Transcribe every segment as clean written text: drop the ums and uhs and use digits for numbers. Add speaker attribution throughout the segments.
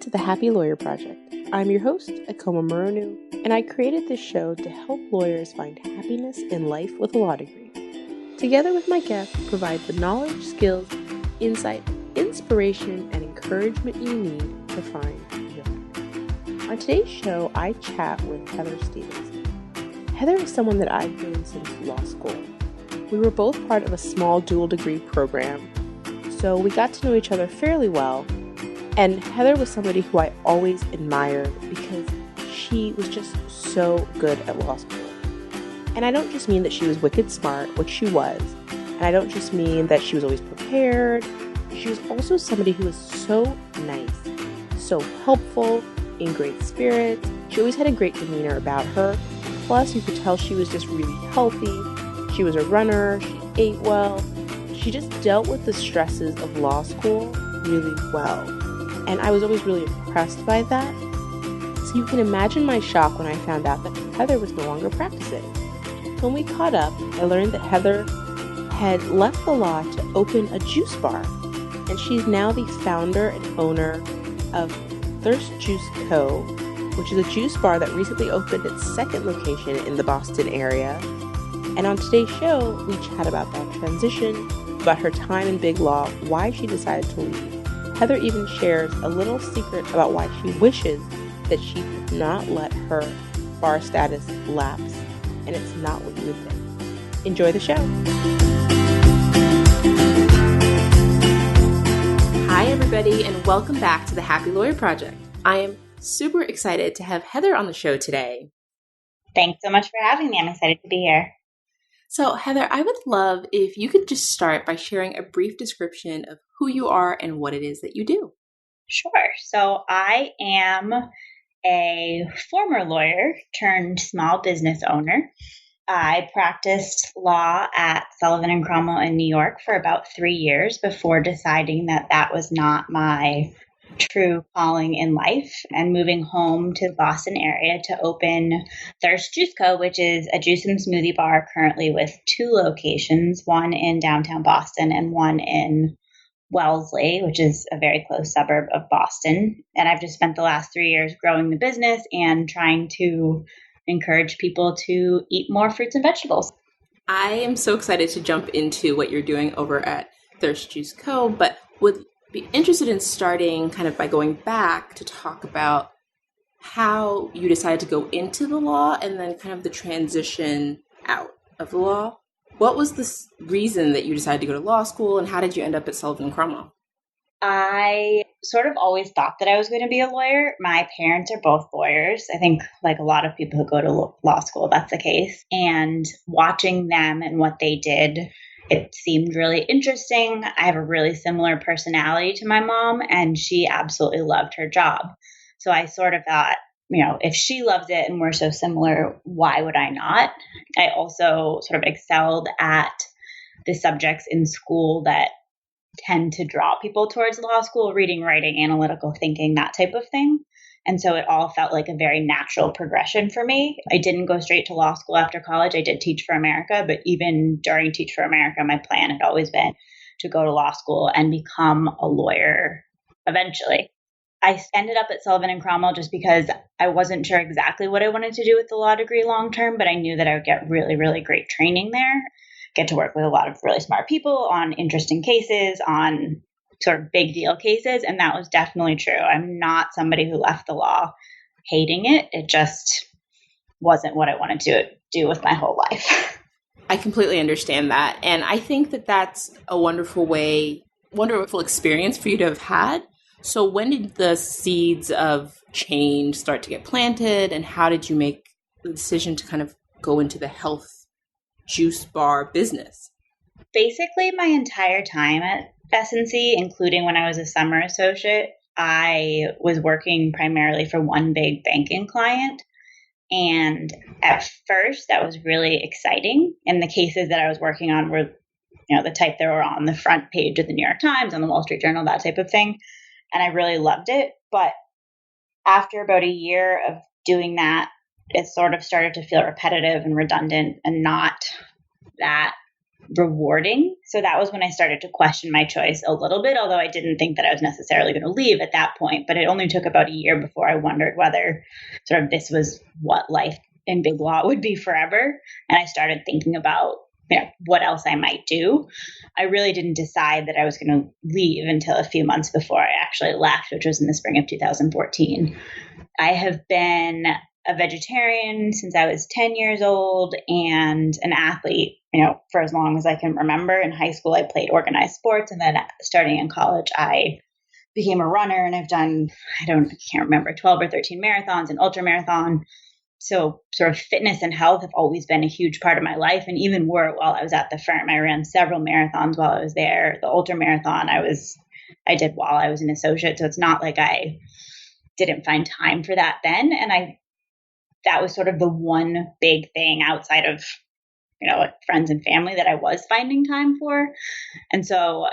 Speaker 1: to the Happy Lawyer Project. I'm your host, Akoma Murunu, and I created this show to help lawyers find happiness in life with a law degree. Together with my guests, provide the knowledge, skills, insight, inspiration, and encouragement you need to find yours. On today's show, I chat with Heather Stevenson. Heather is someone that I've known since law school. We were both part of a small dual degree program, so we got to know each other fairly well. And Heather was somebody who I always admired because she was just so good at law school. And I don't just mean that she was wicked smart, which she was. And I don't just mean that she was always prepared. She was also somebody who was so nice, so helpful, in great spirits. She always had a great demeanor about her. Plus, you could tell she was just really healthy. She was a runner. She ate well. She just dealt with the stresses of law school really well. And I was always really impressed by that. So you can imagine my shock when I found out that Heather was no longer practicing. When we caught up, I learned that Heather had left the law to open a juice bar. And she's now the founder and owner of Thirst Juice Co., which is a juice bar that recently opened its second location in the Boston area. And on today's show, we chat about that transition, about her time in BigLaw, why she decided to leave. Heather even shares a little secret about why she wishes that she did not let her bar status lapse, and it's not what you would think. Enjoy the show. Hi, everybody, and welcome back to the Happy Lawyer Project. I am super excited to have Heather on the show today.
Speaker 2: Thanks so much for having me. I'm excited to be here.
Speaker 1: So, Heather, I would love if you could just start by sharing a brief description of who you are and what it is that you do.
Speaker 2: Sure. So I am a former lawyer turned small business owner. I practiced law at Sullivan & Cromwell in New York for about 3 years before deciding that that was not my true calling in life and moving home to the Boston area to open Thirst Juice Co., which is a juice and smoothie bar currently with 2 locations, one in downtown Boston and one in Wellesley, which is a very close suburb of Boston. And I've just spent the last 3 years growing the business and trying to encourage people to eat more fruits and vegetables.
Speaker 1: I am so excited to jump into what you're doing over at Thirst Juice Co., but would be interested in starting kind of by going back to talk about how you decided to go into the law and then kind of the transition out of the law. What was the reason that you decided to go to law school, and how did you end up at Sullivan & Cromwell?
Speaker 2: I sort of always thought that I was going to be a lawyer. My parents are both lawyers. I think like a lot of people who go to law school, that's the case. And watching them and what they did, it seemed really interesting. I have a really similar personality to my mom, and she absolutely loved her job. So I sort of thought, if she loves it and we're so similar, why would I not? I also sort of excelled at the subjects in school that tend to draw people towards law school: reading, writing, analytical thinking, that type of thing. And so it all felt like a very natural progression for me. I didn't go straight to law school after college. I did Teach for America, but even during Teach for America, my plan had always been to go to law school and become a lawyer eventually. I ended up at Sullivan & Cromwell just because I wasn't sure exactly what I wanted to do with the law degree long term, but I knew that I would get really, really great training there, get to work with a lot of really smart people on interesting cases, on sort of big deal cases. And that was definitely true. I'm not somebody who left the law hating it. It just wasn't what I wanted to do with my whole life.
Speaker 1: I completely understand that. And I think that that's a wonderful experience for you to have had. So when did the seeds of change start to get planted, and how did you make the decision to kind of go into the health juice bar business?
Speaker 2: Basically, my entire time at S&C, including when I was a summer associate, I was working primarily for one big banking client. And at first, that was really exciting. And the cases that I was working on were, the type that were on the front page of the New York Times, on the Wall Street Journal, that type of thing. And I really loved it. But after about a year of doing that, it sort of started to feel repetitive and redundant and not that rewarding. So that was when I started to question my choice a little bit, although I didn't think that I was necessarily going to leave at that point. But it only took about a year before I wondered whether sort of this was what life in BigLaw would be forever. And I started thinking about what else I might do. I really didn't decide that I was going to leave until a few months before I actually left, which was in the spring of 2014. I have been a vegetarian since I was 10 years old and an athlete, for as long as I can remember. In high school, I played organized sports. And then starting in college, I became a runner, and I've done, I can't remember, 12 or 13 marathons and ultra marathon. So sort of fitness and health have always been a huge part of my life, and even were while I was at the firm. I ran several marathons while I was there. The ultra marathon I did while I was an associate. So it's not like I didn't find time for that then. And that was sort of the one big thing outside of, friends and family that I was finding time for. And so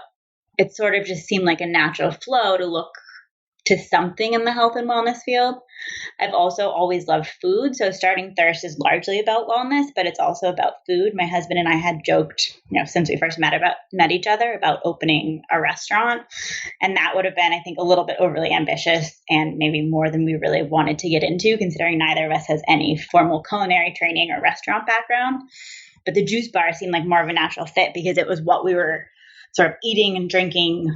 Speaker 2: it sort of just seemed like a natural flow to look to something in the health and wellness field. I've also always loved food. So starting Thirst is largely about wellness, but it's also about food. My husband and I had joked, since we first met each other about opening a restaurant. And that would have been, I think, a little bit overly ambitious and maybe more than we really wanted to get into, considering neither of us has any formal culinary training or restaurant background. But the juice bar seemed like more of a natural fit because it was what we were sort of eating and drinking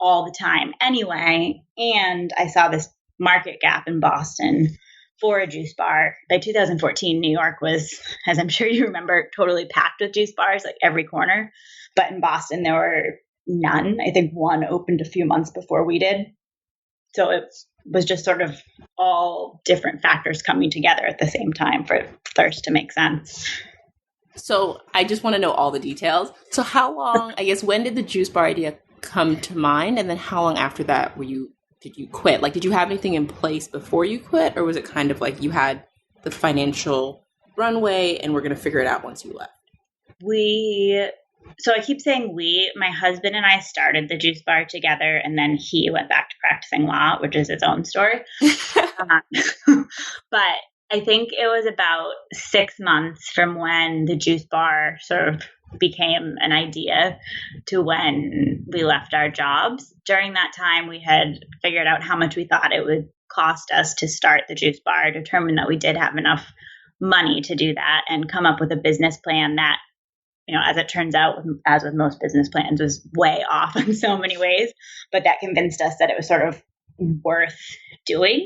Speaker 2: all the time anyway. And I saw this market gap in Boston for a juice bar. By 2014, New York was, as I'm sure you remember, totally packed with juice bars, like every corner. But in Boston, there were none. I think one opened a few months before we did. So it was just sort of all different factors coming together at the same time for Thirst to make sense.
Speaker 1: So I just want to know all the details. So how long, I guess, when did the juice bar idea come to mind? And then how long after that did you quit? Like, did you have anything in place before you quit? Or was it kind of like you had the financial runway and we're going to figure it out once you left?
Speaker 2: So I keep saying my husband and I started the juice bar together, and then he went back to practicing law, which is its own story. But I think it was about 6 months from when the juice bar sort of became an idea to when we left our jobs. During that time, we had figured out how much we thought it would cost us to start the juice bar, determined that we did have enough money to do that, and come up with a business plan that, as it turns out, as with most business plans, was way off in so many ways, but that convinced us that it was sort of worth doing.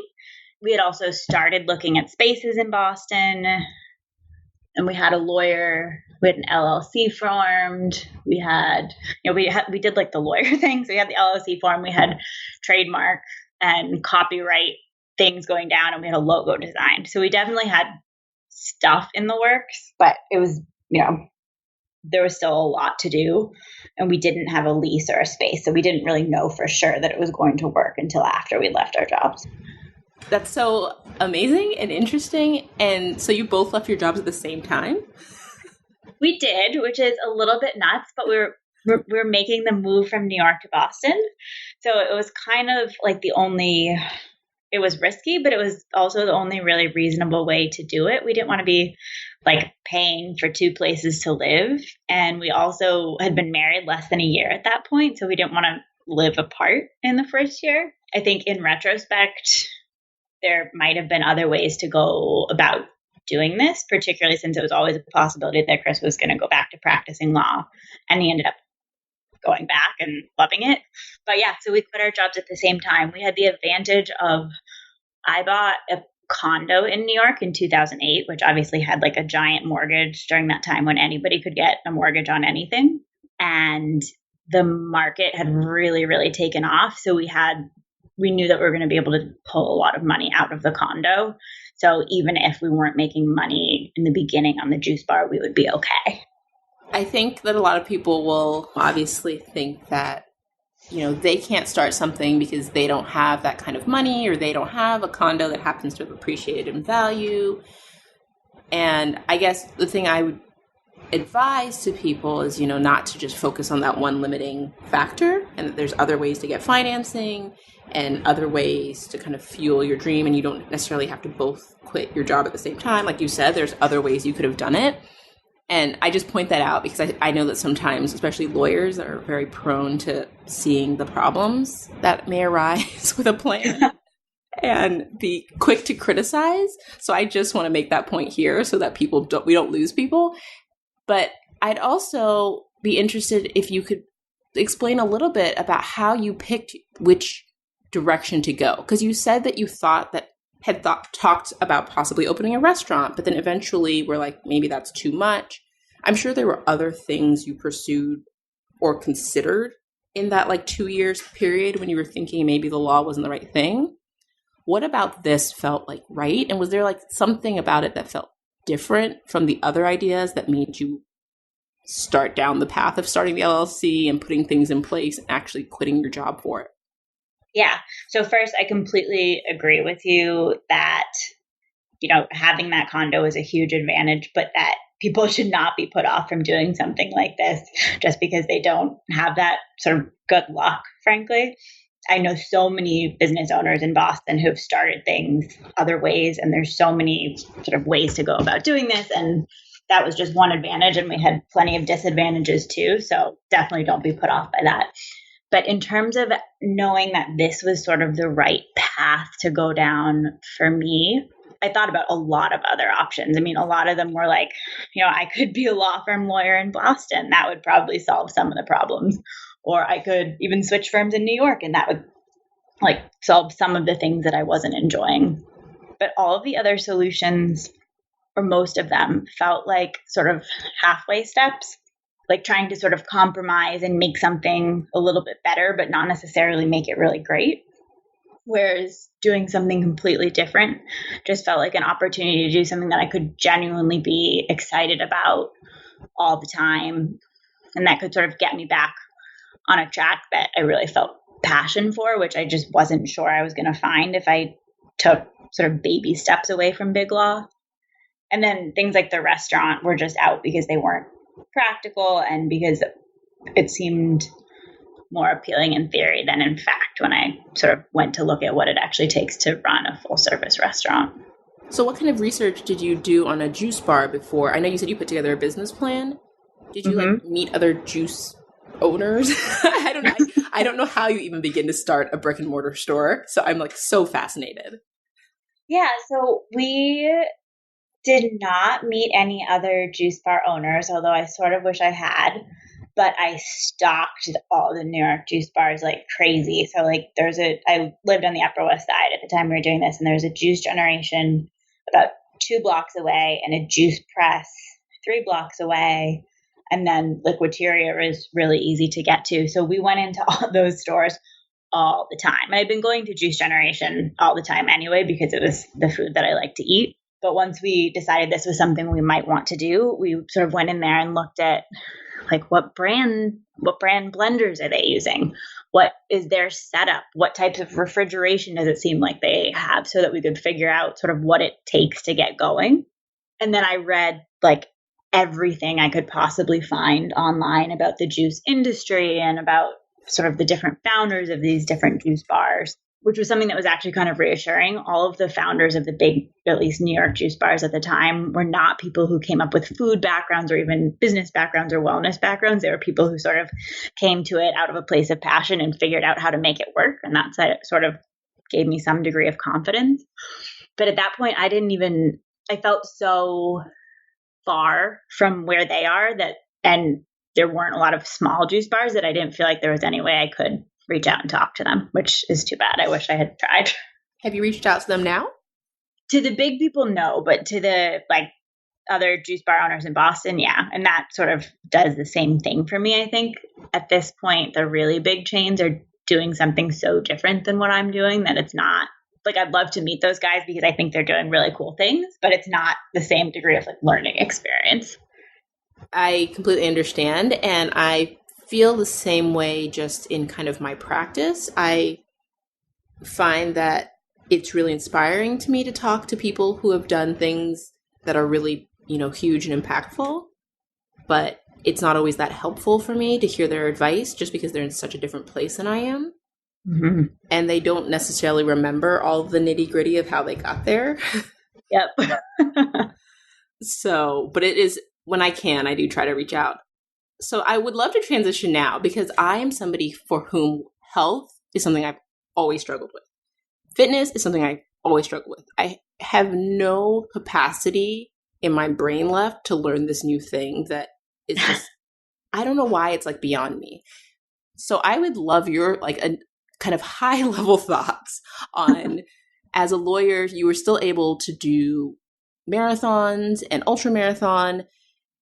Speaker 2: We had also started looking at spaces in Boston, and we had a lawyer. We had an LLC formed. We did like the lawyer thing. So we had the LLC formed. We had trademark and copyright things going down, and we had a logo design. So we definitely had stuff in the works, but it was, there was still a lot to do, and we didn't have a lease or a space. So we didn't really know for sure that it was going to work until after we left our jobs.
Speaker 1: That's so amazing and interesting. And so you both left your jobs at the same time?
Speaker 2: We did, which is a little bit nuts, but we're making the move from New York to Boston. So it was kind of like it was risky, but it was also the only really reasonable way to do it. We didn't want to be like paying for two places to live. And we also had been married less than a year at that point. So we didn't want to live apart in the first year. I think in retrospect, there might have been other ways to go about doing this, particularly since it was always a possibility that Chris was going to go back to practicing law, and he ended up going back and loving it. But yeah, so we quit our jobs at the same time. We had the advantage of, I bought a condo in New York in 2008, which obviously had like a giant mortgage during that time when anybody could get a mortgage on anything. And the market had really, really taken off. So we knew that we were going to be able to pull a lot of money out of the condo. So even if we weren't making money in the beginning on the juice bar, we would be okay.
Speaker 1: I think that a lot of people will obviously think that, they can't start something because they don't have that kind of money, or they don't have a condo that happens to have appreciated in value. And I guess the thing I would advise to people is, not to just focus on that one limiting factor, and that there's other ways to get financing and other ways to kind of fuel your dream. And you don't necessarily have to both quit your job at the same time. Like you said, there's other ways you could have done it.
Speaker 3: And I just point that out because I know that sometimes, especially lawyers, are very prone to seeing the problems that may arise with a plan and be quick to criticize. So I just want to make that point here so that we don't lose people. But I'd also be interested if you could explain a little bit about how you picked which direction to go. Because you said that you talked about possibly opening a restaurant, but then eventually were like, maybe that's too much. I'm sure there were other things you pursued or considered in that like 2 years period when you were thinking maybe the law wasn't the right thing. What about this felt like right? And was there like something about it that felt different from the other ideas that made you start down the path of starting the LLC and putting things in place and actually quitting your job for it?
Speaker 2: Yeah. So first, I completely agree with you that, having that condo is a huge advantage, but that people should not be put off from doing something like this just because they don't have that sort of good luck, frankly. I know so many business owners in Boston who've started things other ways, and there's so many sort of ways to go about doing this. And that was just one advantage, and we had plenty of disadvantages too. So definitely don't be put off by that. But in terms of knowing that this was sort of the right path to go down for me, I thought about a lot of other options. I mean, a lot of them were like, I could be a law firm lawyer in Boston. That would probably solve some of the problems. Or I could even switch firms in New York, and that would like solve some of the things that I wasn't enjoying. But all of the other solutions, or most of them, felt like sort of halfway steps. Like trying to sort of compromise and make something a little bit better, but not necessarily make it really great. Whereas doing something completely different just felt like an opportunity to do something that I could genuinely be excited about all the time. And that could sort of get me back on a track that I really felt passion for, which I just wasn't sure I was going to find if I took sort of baby steps away from BigLaw. And then things like the restaurant were just out because they weren't practical and because it seemed more appealing in theory than in fact when I sort of went to look at what it actually takes to run a full service restaurant.
Speaker 3: So what kind of research did you do on a juice bar before? I know you said you put together a business plan. Did you like meet other juice owners? I don't know how you even begin to start a brick and mortar store. So I'm like so fascinated.
Speaker 2: Yeah, so we did not meet any other juice bar owners, although I sort of wish I had, but I stalked all the New York juice bars like crazy. So like I lived on the Upper West Side at the time we were doing this, and there's a Juice Generation about 2 blocks away and a Juice Press 3 blocks away. And then Liquideria is really easy to get to. So we went into all those stores all the time. I'd been going to Juice Generation all the time anyway, because it was the food that I like to eat. But once we decided this was something we might want to do, we sort of went in there and looked at like what brand blenders are they using? What is their setup? What types of refrigeration does it seem like they have, so that we could figure out sort of what it takes to get going. And then I read like everything I could possibly find online about the juice industry and about sort of the different founders of these different juice bars, which was something that was actually kind of reassuring. All of the founders of the big, at least New York juice bars at the time, were not people who came up with food backgrounds or even business backgrounds or wellness backgrounds. They were people who sort of came to it out of a place of passion and figured out how to make it work. And that sort of gave me some degree of confidence. But at that point, I felt so far from where they are and there weren't a lot of small juice bars that I didn't feel like there was any way I could reach out and talk to them, which is too bad. I wish I had tried.
Speaker 3: Have you reached out to them now?
Speaker 2: To the big people, no, but to the like other juice bar owners in Boston, yeah. And that sort of does the same thing for me. I think at this point, the really big chains are doing something so different than what I'm doing that it's not like, I'd love to meet those guys because I think they're doing really cool things, but it's not the same degree of like learning experience.
Speaker 3: I completely understand. And I feel the same way just in kind of my practice. I find that it's really inspiring to me to talk to people who have done things that are really, huge and impactful, but it's not always that helpful for me to hear their advice just because they're in such a different place than I am.
Speaker 2: Mm-hmm.
Speaker 3: And they don't necessarily remember all of the nitty gritty of how they got there.
Speaker 2: Yep.
Speaker 3: So, but it is when I can, I do try to reach out. So I would love to transition now because I am somebody for whom health is something I've always struggled with. Fitness is something I always struggle with. I have no capacity in my brain left to learn this new thing that is just, I don't know why it's like beyond me. So I would love your like a kind of high level thoughts on, as a lawyer, you were still able to do marathons and ultra marathon.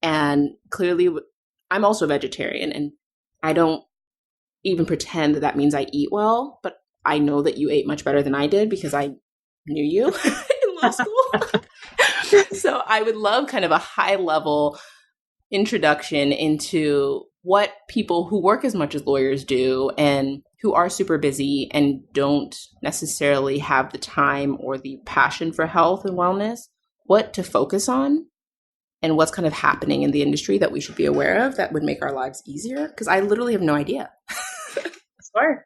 Speaker 3: And clearly I'm also a vegetarian, and I don't even pretend that that means I eat well, but I know that you ate much better than I did because I knew you in law school. So I would love kind of a high level introduction into what people who work as much as lawyers do and who are super busy and don't necessarily have the time or the passion for health and wellness, what to focus on and what's kind of happening in the industry that we should be aware of that would make our lives easier. Because I literally have no idea.
Speaker 2: Sure.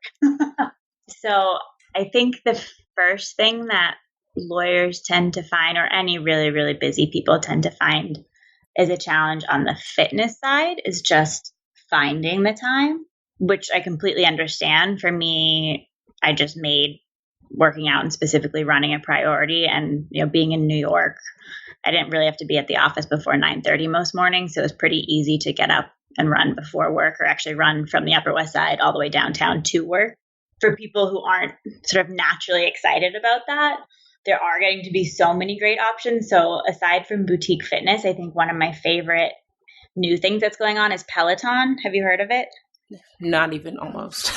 Speaker 2: So I think the first thing that lawyers tend to find, or any really, really busy people tend to find, is a challenge on the fitness side is just finding the time, which I completely understand. For me, I just made working out and specifically running a priority. And, being in New York, I didn't really have to be at the office before 9:30 most mornings. So it was pretty easy to get up and run before work, or actually run from the Upper West Side all the way downtown to work. For people who aren't sort of naturally excited about that, there are getting to be so many great options. So aside from boutique fitness, I think one of my favorite new things that's going on is Peloton. Have you heard of it?
Speaker 3: Not even almost.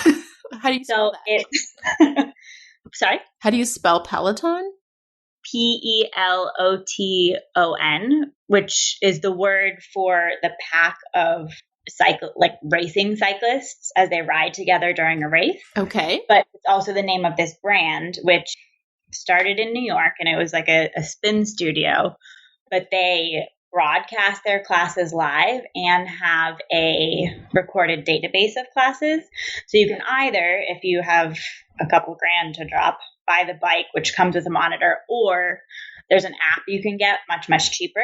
Speaker 3: How do you spell
Speaker 2: that? Sorry?
Speaker 3: How do you spell Peloton?
Speaker 2: Peloton, which is the word for the pack of racing cyclists as they ride together during a race.
Speaker 3: Okay.
Speaker 2: But it's also the name of this brand, which started in New York, and it was like a spin studio, but they broadcast their classes live and have a recorded database of classes. So you can either, if you have a couple grand to drop, buy the bike, which comes with a monitor, or there's an app you can get much, much cheaper.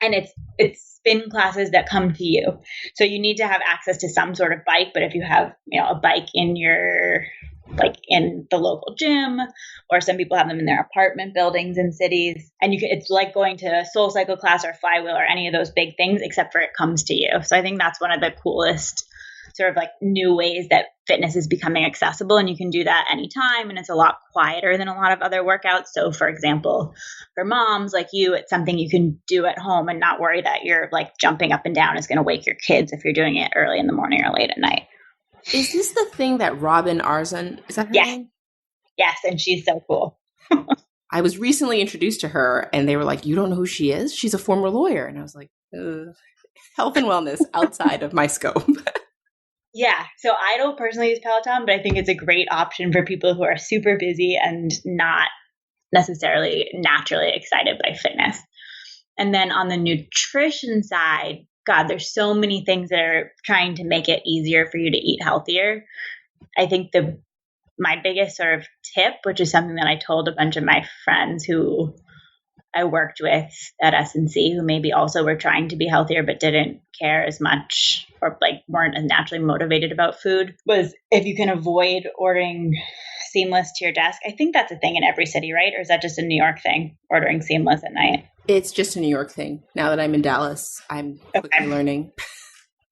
Speaker 2: And it's spin classes that come to you. So you need to have access to some sort of bike, but if you have, a bike in your, in the local gym, or some people have them in their apartment buildings in cities, and it's like going to a Soul Cycle class or Flywheel or any of those big things, except for it comes to you. So I think that's one of the coolest sort of new ways that fitness is becoming accessible, and you can do that anytime, and it's a lot quieter than a lot of other workouts. So for example, for moms like you, it's something you can do at home and not worry that you're jumping up and down is going to wake your kids if you're doing it early in the morning or late at night.
Speaker 3: Is this the thing that Robin Arzon, is that her name? Yes,
Speaker 2: and she's so cool.
Speaker 3: I was recently introduced to her, and they were like, you don't know who she is? She's a former lawyer. And I was like, health and wellness outside of my scope.
Speaker 2: Yeah. So I don't personally use Peloton, but I think it's a great option for people who are super busy and not necessarily naturally excited by fitness. And then on the nutrition side, God, there's so many things that are trying to make it easier for you to eat healthier. I think my biggest sort of tip, which is something that I told a bunch of my friends who I worked with at S&C, who maybe also were trying to be healthier but didn't care as much, or weren't as naturally motivated about food, was if you can avoid ordering Seamless to your desk. I think that's a thing in every city, right? Or is that just a New York thing, ordering Seamless at night?
Speaker 3: It's just a New York thing. Now that I'm in Dallas, I'm quickly learning.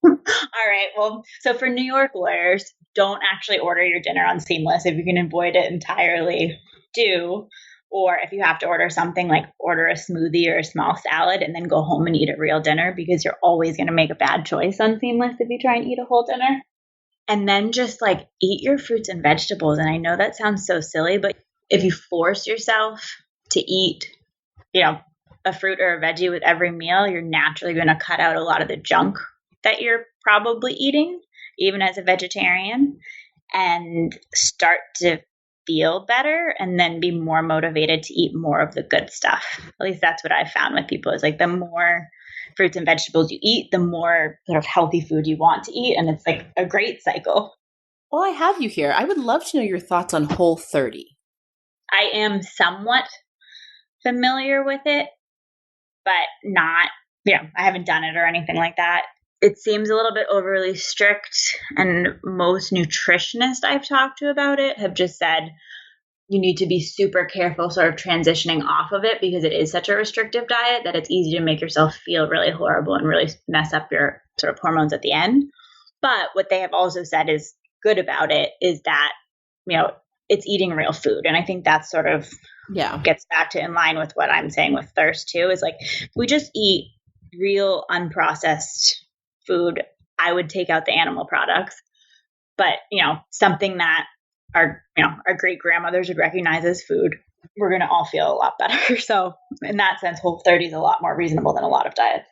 Speaker 2: All right. Well, so for New York lawyers, don't actually order your dinner on Seamless. If you can avoid it entirely, do. Or if you have to order something, order a smoothie or a small salad and then go home and eat a real dinner, because you're always going to make a bad choice on Seamless if you try and eat a whole dinner. And then just eat your fruits and vegetables. And I know that sounds so silly, but if you force yourself to eat, a fruit or a veggie with every meal, you're naturally going to cut out a lot of the junk that you're probably eating, even as a vegetarian, and start to feel better and then be more motivated to eat more of the good stuff. At least that's what I've found with people, is the more fruits and vegetables you eat, the more sort of healthy food you want to eat. And it's a great cycle.
Speaker 3: Well, I have you here. I would love to know your thoughts on Whole30.
Speaker 2: I am somewhat familiar with it, but not yeah, I haven't done it or anything like that. It seems a little bit overly strict, and most nutritionists I've talked to about it have just said you need to be super careful sort of transitioning off of it because it is such a restrictive diet that it's easy to make yourself feel really horrible and really mess up your sort of hormones at the end. But what they have also said is good about it is that, it's eating real food. And I think that's sort of gets back to in line with what I'm saying with thirst too, is like, if we just eat real unprocessed food, I would take out the animal products, but something that our great grandmothers would recognize as food, we're going to all feel a lot better. So in that sense, Whole30 is a lot more reasonable than a lot of diets.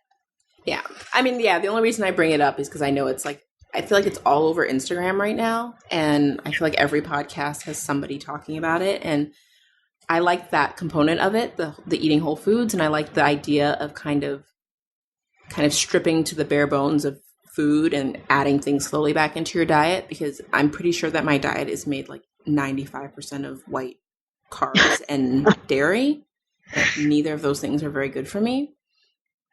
Speaker 3: Yeah. I mean, the only reason I bring it up is because I know it's like, I feel like it's all over Instagram right now. And I feel like every podcast has somebody talking about it. And I like that component of it, the eating whole foods. And I like the idea of kind of stripping to the bare bones of food and adding things slowly back into your diet, because I'm pretty sure that my diet is made like 95% of white carbs and dairy. And neither of those things are very good for me.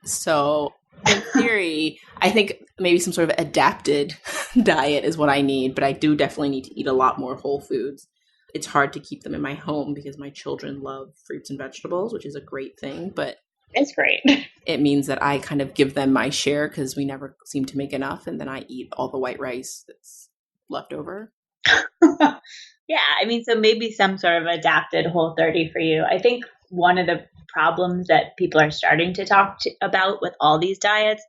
Speaker 3: So in theory, I think maybe some sort of adapted diet is what I need, but I do definitely need to eat a lot more whole foods. It's hard to keep them in my home because my children love fruits and vegetables, which is a great thing, but
Speaker 2: it's great.
Speaker 3: It means that I kind of give them my share because we never seem to make enough, and then I eat all the white rice that's left over.
Speaker 2: Yeah, I mean, so maybe some sort of adapted Whole30 for you. I think one of the problems that people are starting to talk about with all these diets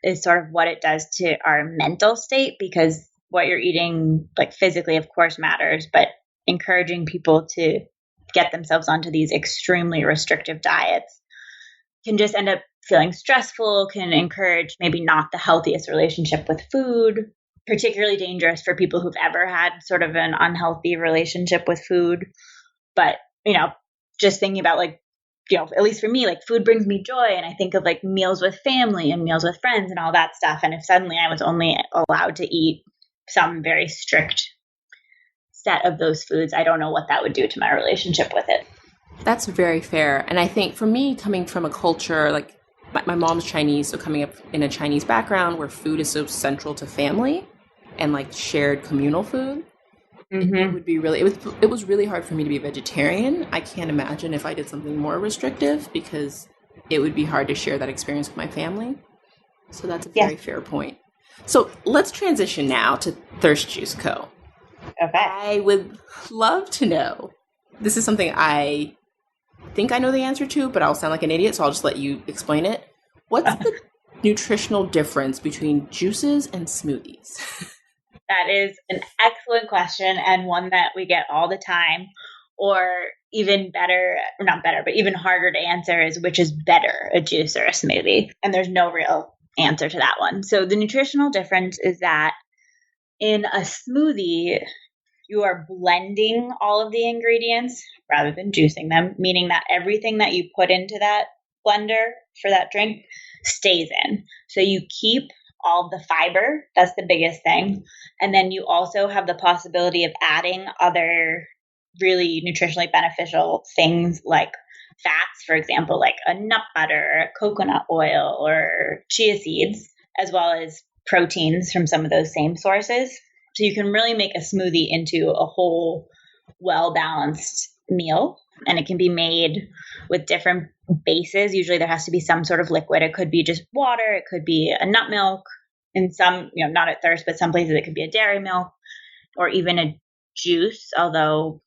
Speaker 2: is sort of what it does to our mental state, because what you're eating, like physically, of course, matters, but encouraging people to get themselves onto these extremely restrictive diets can just end up feeling stressful, can encourage maybe not the healthiest relationship with food, particularly dangerous for people who've ever had sort of an unhealthy relationship with food. But, just thinking about like, at least for me, like food brings me joy. And I think of like meals with family and meals with friends and all that stuff. And if suddenly I was only allowed to eat some very strict set of those foods, I don't know what that would do to my relationship with it.
Speaker 3: That's very fair. And I think for me, coming from a culture, like my mom's Chinese, so coming up in a Chinese background where food is so central to family and like shared communal food, it would be really, it was really hard for me to be a vegetarian. I can't imagine if I did something more restrictive because it would be hard to share that experience with my family. So that's a very fair point. So let's transition now to Thirst Juice Co.
Speaker 2: Okay.
Speaker 3: I would love to know, this is something I think I know the answer to, but I'll sound like an idiot, so I'll just let you explain it. What's the nutritional difference between juices and smoothies?
Speaker 2: That is an excellent question, and one that we get all the time, or even better, or not better, but even harder to answer is which is better, a juice or a smoothie? And there's no real answer to that one. So the nutritional difference is that in a smoothie, you are blending all of the ingredients rather than juicing them, meaning that everything that you put into that blender for that drink stays in. So you keep all the fiber. That's the biggest thing. And then you also have the possibility of adding other really nutritionally beneficial things like fats, for example, like a nut butter, coconut oil, or chia seeds, as well as proteins from some of those same sources. So you can really make a smoothie into a whole well-balanced meal. And it can be made with different bases. Usually there has to be some sort of liquid. It could be just water. It could be a nut milk. In some, not at Thirst, but some places it could be a dairy milk or even a juice. Although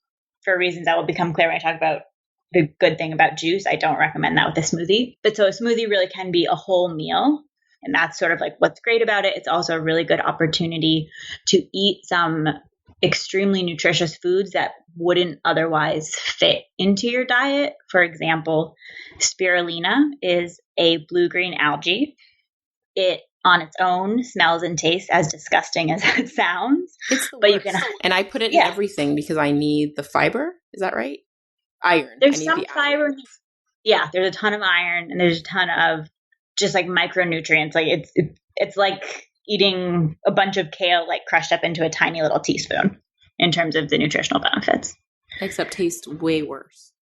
Speaker 2: for reasons that will become clear when I talk about the good thing about juice, I don't recommend that with a smoothie. But so a smoothie really can be a whole meal. And that's sort of like what's great about it. It's also a really good opportunity to eat some extremely nutritious foods that wouldn't otherwise fit into your diet. For example, spirulina is a blue-green algae. It on its own smells and tastes as disgusting as it sounds.
Speaker 3: It's the worst. And I put it in everything because I need the fiber. Is that right? Iron.
Speaker 2: There's some fiber. Iron. Yeah, there's a ton of iron and there's a ton of just like micronutrients. Like it's like eating a bunch of kale like crushed up into a tiny little teaspoon in terms of the nutritional benefits.
Speaker 3: Except tastes way worse.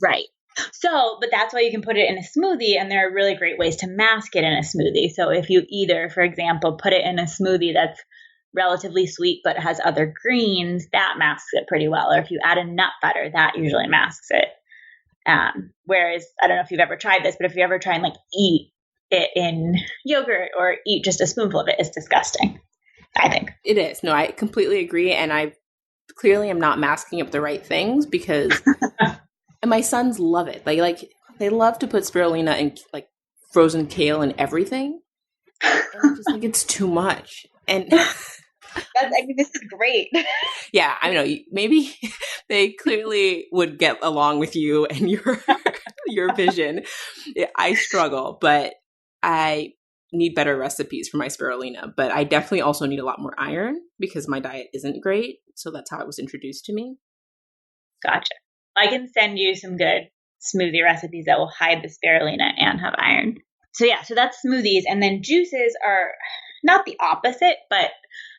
Speaker 2: Right. So, but that's why you can put it in a smoothie, and there are really great ways to mask it in a smoothie. So if you either, for example, put it in a smoothie that's relatively sweet but has other greens, that masks it pretty well. Or if you add a nut butter, that usually masks it. Whereas, I don't know if you've ever tried this, but if you ever try and like eat it in yogurt or eat just a spoonful of it, it's disgusting, I think.
Speaker 3: It is. No, I completely agree. And I clearly am not masking up the right things because and my sons love it. They love to put spirulina and like frozen kale and everything. And I just think it's too much. And
Speaker 2: this is great.
Speaker 3: Yeah, I know. Maybe they clearly would get along with you and your vision. I struggle, but I need better recipes for my spirulina. But I definitely also need a lot more iron because my diet isn't great. So that's how it was introduced to me.
Speaker 2: Gotcha. I can send you some good smoothie recipes that will hide the spirulina and have iron. So yeah, so that's smoothies. And then juices are not the opposite, but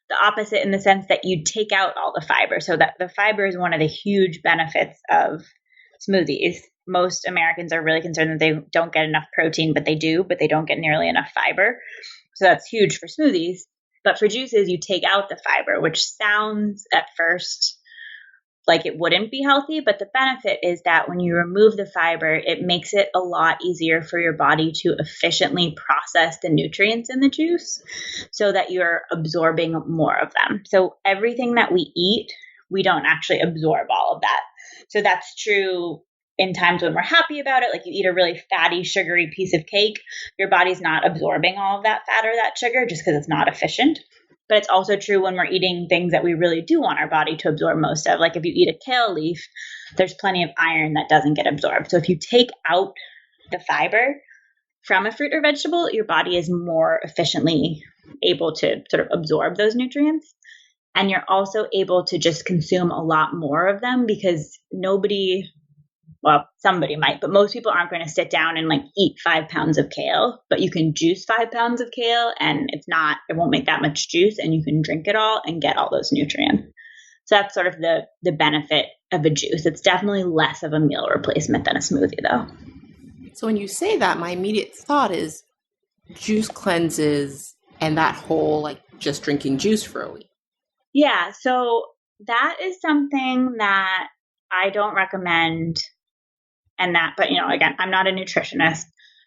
Speaker 2: the opposite in the sense that you take out all the fiber. So that the fiber is one of the huge benefits of smoothies. Most Americans are really concerned that they don't get enough protein, but they do, but they don't get nearly enough fiber. So that's huge for smoothies. But for juices, you take out the fiber, which sounds at first like it wouldn't be healthy, but the benefit is that when you remove the fiber, it makes it a lot easier for your body to efficiently process the nutrients in the juice so that you're absorbing more of them. So everything that we eat, we don't actually absorb all of that. So that's true in times when we're happy about it, like you eat a really fatty, sugary piece of cake, your body's not absorbing all of that fat or that sugar just because it's not efficient. But it's also true when we're eating things that we really do want our body to absorb most of. Like if you eat a kale leaf, there's plenty of iron that doesn't get absorbed. So if you take out the fiber from a fruit or vegetable, your body is more efficiently able to sort of absorb those nutrients. And you're also able to just consume a lot more of them because somebody might, but most people aren't going to sit down and like eat 5 pounds of kale, but you can juice 5 pounds of kale and it won't make that much juice and you can drink it all and get all those nutrients. So that's sort of the benefit of a juice. It's definitely less of a meal replacement than a smoothie though.
Speaker 3: So when you say that, my immediate thought is juice cleanses and that whole like just drinking juice for a week.
Speaker 2: Yeah. So that is something that I don't recommend. But again, I'm not a nutritionist,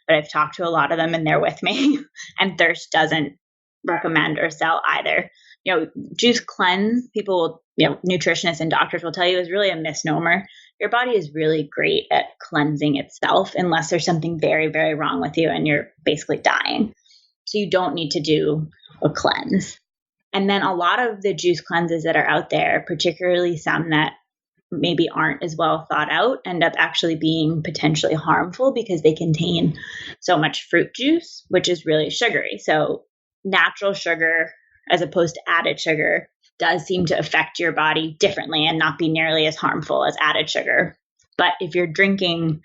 Speaker 2: but I've talked to a lot of them and they're with me and Thirst doesn't recommend or sell either. Juice cleanse, people will, nutritionists and doctors will tell you is really a misnomer. Your body is really great at cleansing itself unless there's something very, very wrong with you and you're basically dying. So you don't need to do a cleanse. And then a lot of the juice cleanses that are out there, particularly some that maybe aren't as well thought out, end up actually being potentially harmful because they contain so much fruit juice, which is really sugary. So natural sugar as opposed to added sugar does seem to affect your body differently and not be nearly as harmful as added sugar. But if you're drinking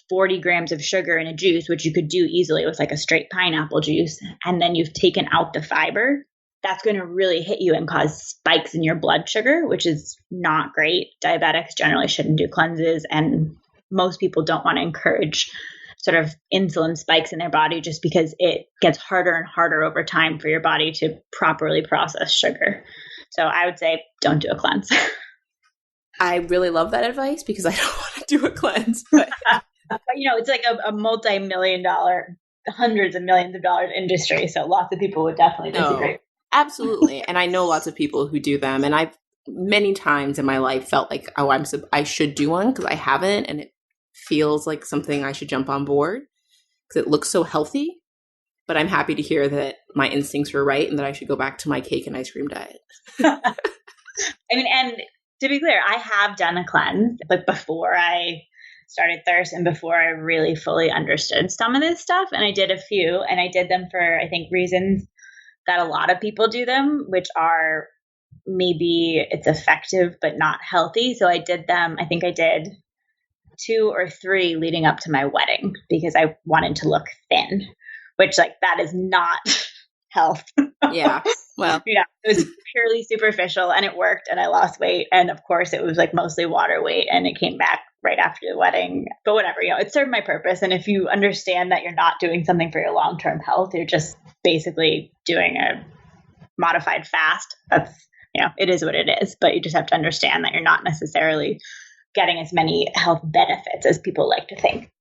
Speaker 2: 40 grams of sugar in a juice, which you could do easily with like a straight pineapple juice, and then you've taken out the fiber, that's going to really hit you and cause spikes in your blood sugar, which is not great. Diabetics generally shouldn't do cleanses, and most people don't want to encourage sort of insulin spikes in their body just because it gets harder and harder over time for your body to properly process sugar. So I would say don't do a cleanse.
Speaker 3: I really love that advice because I don't want to do a cleanse. But
Speaker 2: it's like a multi-million-dollar, hundreds of millions of dollars industry. So lots of people would definitely disagree.
Speaker 3: No. Absolutely. And I know lots of people who do them. And I've many times in my life felt like, I should do one because I haven't. And it feels like something I should jump on board because it looks so healthy. But I'm happy to hear that my instincts were right and that I should go back to my cake and ice cream diet.
Speaker 2: And to be clear, I have done a cleanse, but before I started Thirst and before I really fully understood some of this stuff. And I did a few, and I did them for, I think, reasons that a lot of people do them, which are maybe it's effective but not healthy. So I did them, I think I did 2 or 3 leading up to my wedding because I wanted to look thin, which like that is not health.
Speaker 3: Yeah. Well,
Speaker 2: It was purely superficial and it worked and I lost weight. And of course it was like mostly water weight and it came back right after the wedding. But whatever, it served my purpose. And if you understand that you're not doing something for your long-term health, you're just basically doing a modified fast. That's, it is what it is. But you just have to understand that you're not necessarily getting as many health benefits as people like to think.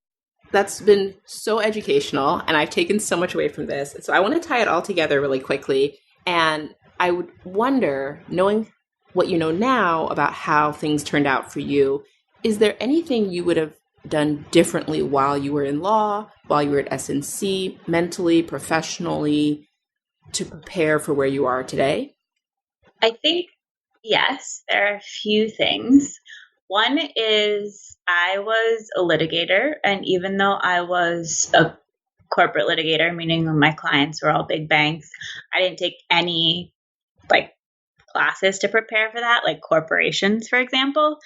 Speaker 3: That's been so educational and I've taken so much away from this. So I want to tie it all together really quickly. And I would wonder, knowing what you know now about how things turned out for you, is there anything you would have done differently while you were in law, while you were at SNC, mentally, professionally, to prepare for where you are today?
Speaker 2: I think, yes, there are a few things. One is I was a litigator, and even though I was a corporate litigator, meaning my clients were all big banks, I didn't take any classes to prepare for that, like corporations, for example.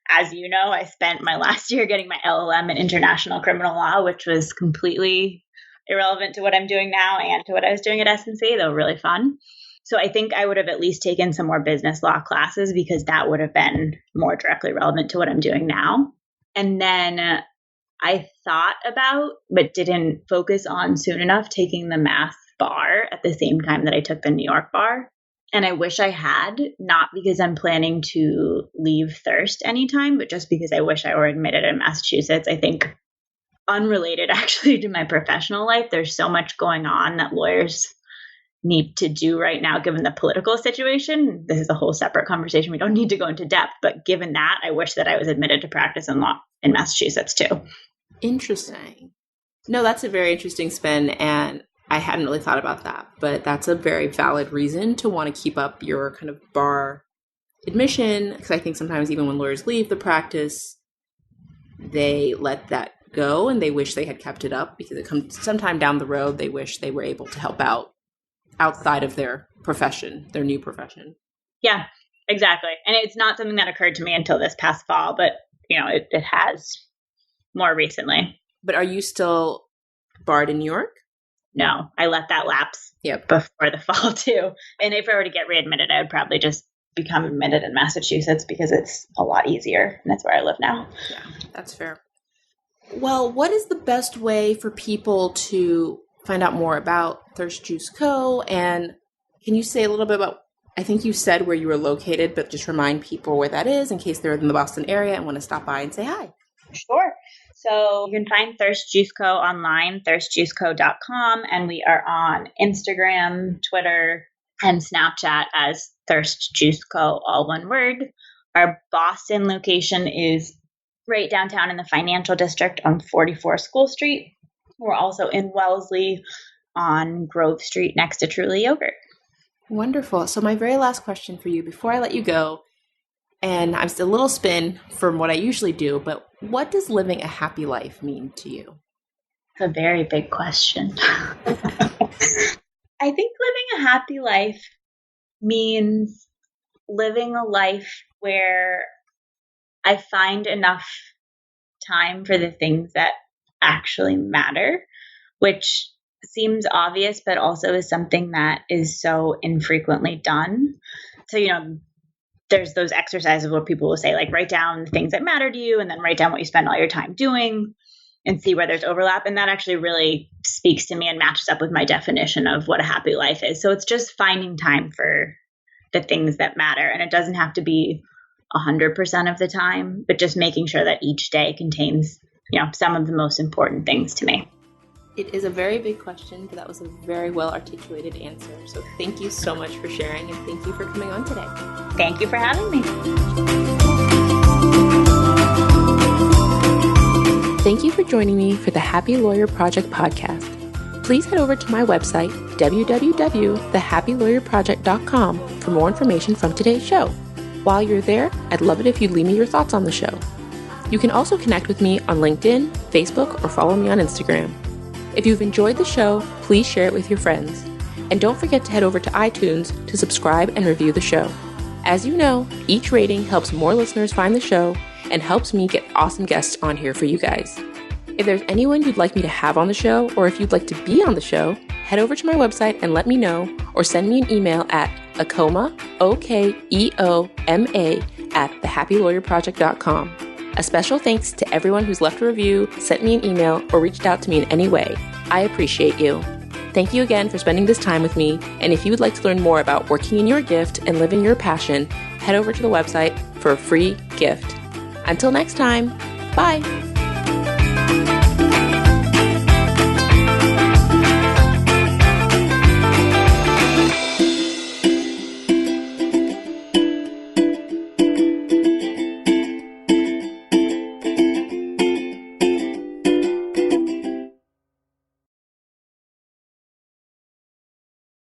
Speaker 2: As you know, I spent my last year getting my LLM in international criminal law, which was completely irrelevant to what I'm doing now and to what I was doing at SNC, though really fun. So I think I would have at least taken some more business law classes because that would have been more directly relevant to what I'm doing now. And then I thought about, but didn't focus on soon enough, taking the math bar at the same time that I took the New York bar. And I wish I had, not because I'm planning to leave Thirst anytime, but just because I wish I were admitted in Massachusetts. I think unrelated actually to my professional life, there's so much going on that lawyers need to do right now, given the political situation. This is a whole separate conversation. We don't need to go into depth, but given that, I wish that I was admitted to practice in law in Massachusetts too.
Speaker 3: Interesting. No, that's a very interesting spin. And I hadn't really thought about that, but that's a very valid reason to want to keep up your kind of bar admission. Because I think sometimes even when lawyers leave the practice, they let that go and they wish they had kept it up because it comes sometime down the road, they wish they were able to help out outside of their profession, their new profession.
Speaker 2: Yeah, exactly. And it's not something that occurred to me until this past fall, but it has more recently.
Speaker 3: But are you still barred in New York?
Speaker 2: No, I let that lapse before the fall too. And if I were to get readmitted, I would probably just become admitted in Massachusetts because it's a lot easier and that's where I live now.
Speaker 3: Yeah, that's fair. Well, what is the best way for people to find out more about Thirst Juice Co.? And can you say a little bit about, I think you said where you were located, but just remind people where that is in case they're in the Boston area and want to stop by and say hi.
Speaker 2: Sure. So you can find Thirst Juice Co. online, thirstjuiceco.com, and we are on Instagram, Twitter, and Snapchat as Thirst Juice Co., all one word. Our Boston location is right downtown in the financial district on 44 School Street. We're also in Wellesley on Grove Street next to Truly Yogurt.
Speaker 3: Wonderful. So my very last question for you before I let you go, and I'm still a little spin from what I usually do, but what does living a happy life mean to you?
Speaker 2: It's a very big question. I think living a happy life means living a life where I find enough time for the things that actually matter, which seems obvious, but also is something that is so infrequently done. So, there's those exercises where people will say, write down the things that matter to you and then write down what you spend all your time doing and see where there's overlap. And that actually really speaks to me and matches up with my definition of what a happy life is. So it's just finding time for the things that matter. And it doesn't have to be 100% of the time, but just making sure that each day contains, some of the most important things to me.
Speaker 3: It is a very big question, but that was a very well articulated answer. So thank you so much for sharing and thank you for coming on today.
Speaker 2: Thank you for having me.
Speaker 1: Thank you for joining me for the Happy Lawyer Project podcast. Please head over to my website, www.thehappylawyerproject.com, for more information from today's show. While you're there, I'd love it if you'd leave me your thoughts on the show. You can also connect with me on LinkedIn, Facebook, or follow me on Instagram. If you've enjoyed the show, please share it with your friends. And don't forget to head over to iTunes to subscribe and review the show. As you know, each rating helps more listeners find the show and helps me get awesome guests on here for you guys. If there's anyone you'd like me to have on the show, or if you'd like to be on the show,
Speaker 3: head over to my website and let me know, or send me an email at Okoma, OKEOMA, at thehappylawyerproject.com. A special thanks to everyone who's left a review, sent me an email, or reached out to me in any way. I appreciate you. Thank you again for spending this time with me, and if you would like to learn more about working in your gift and living your passion, head over to the website for a free gift. Until next time, bye!